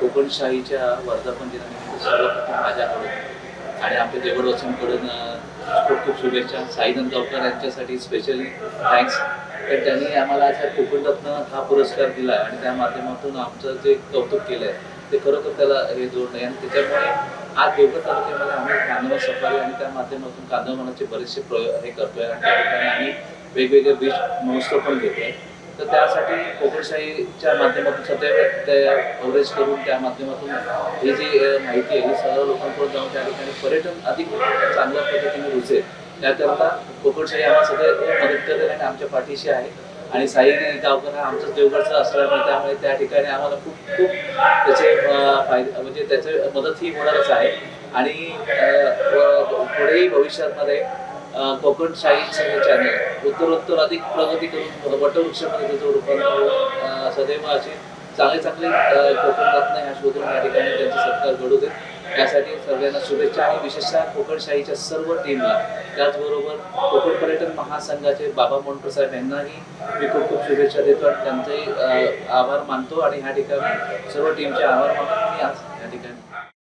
कोकणशाहीच्या वर्धापन दिनानिमित्त सर्वप्रथम माझ्याकडून आणि आमच्या देवडवासींकडून खूप खूप शुभेच्छा. साईनाथ गावकर यांच्यासाठी स्पेशली थँक्स. तर त्यांनी आम्हाला असा कोकणरत्न हा पुरस्कार दिला आणि त्या माध्यमातून आमचं जे कौतुक केलं आहे ते खरोखर त्याला हे जोड नाही. आणि त्याच्यामुळे आज देवगड तालुक्यामध्ये आम्ही कांदळवन सफारी आणि त्या माध्यमातून कांदळवनाचे बरेचसे हे करतोय आणि त्या ठिकाणी आम्ही वेगवेगळे बीच महोत्सव पण घेतोय. तर त्यासाठी कोकणशाहीच्या माध्यमातून सदैव त्या कव्हरेज करून त्या माध्यमातून ही जी माहिती आहे ही सर्व लोकांपर्यंत जाऊन त्या ठिकाणी पर्यटन अधिक चांगल्या पद्धतीने रुजेल त्याकरता कोकणशाही आम्हाला सदैव मदत करेल आणि आमच्या पाठीशी आहे. आणि साई गावकर हा आमचं देवगडचा असल्यामुळे त्यामुळे त्या ठिकाणी आम्हाला खूप खूप त्याचे फायदे म्हणजे त्याची मदत ही होणारच आहे. आणि पुढेही भविष्यामध्ये कोकणशाहीचं हे चॅनल उत्तरोत्तर अधिक प्रगती करून वटवृक्षामध्ये त्याचं रूपांतर होऊन सदैव असे चांगले चांगले कोकणरत्न ह्या शोधून या ठिकाणी त्यांचे सत्कार घडू देत. त्यासाठी सगळ्यांना शुभेच्छा आणि विशेषतः कोकणशाहीच्या सर्व टीमला त्याचबरोबर कोकण पर्यटन महासंघाचे बाबा मोंडकर साहेब यांनाही मी खूप खूप शुभेच्छा देतो आणि त्यांचेही आभार मानतो आणि ह्या ठिकाणी सर्व टीमचे आभार मानून मी आज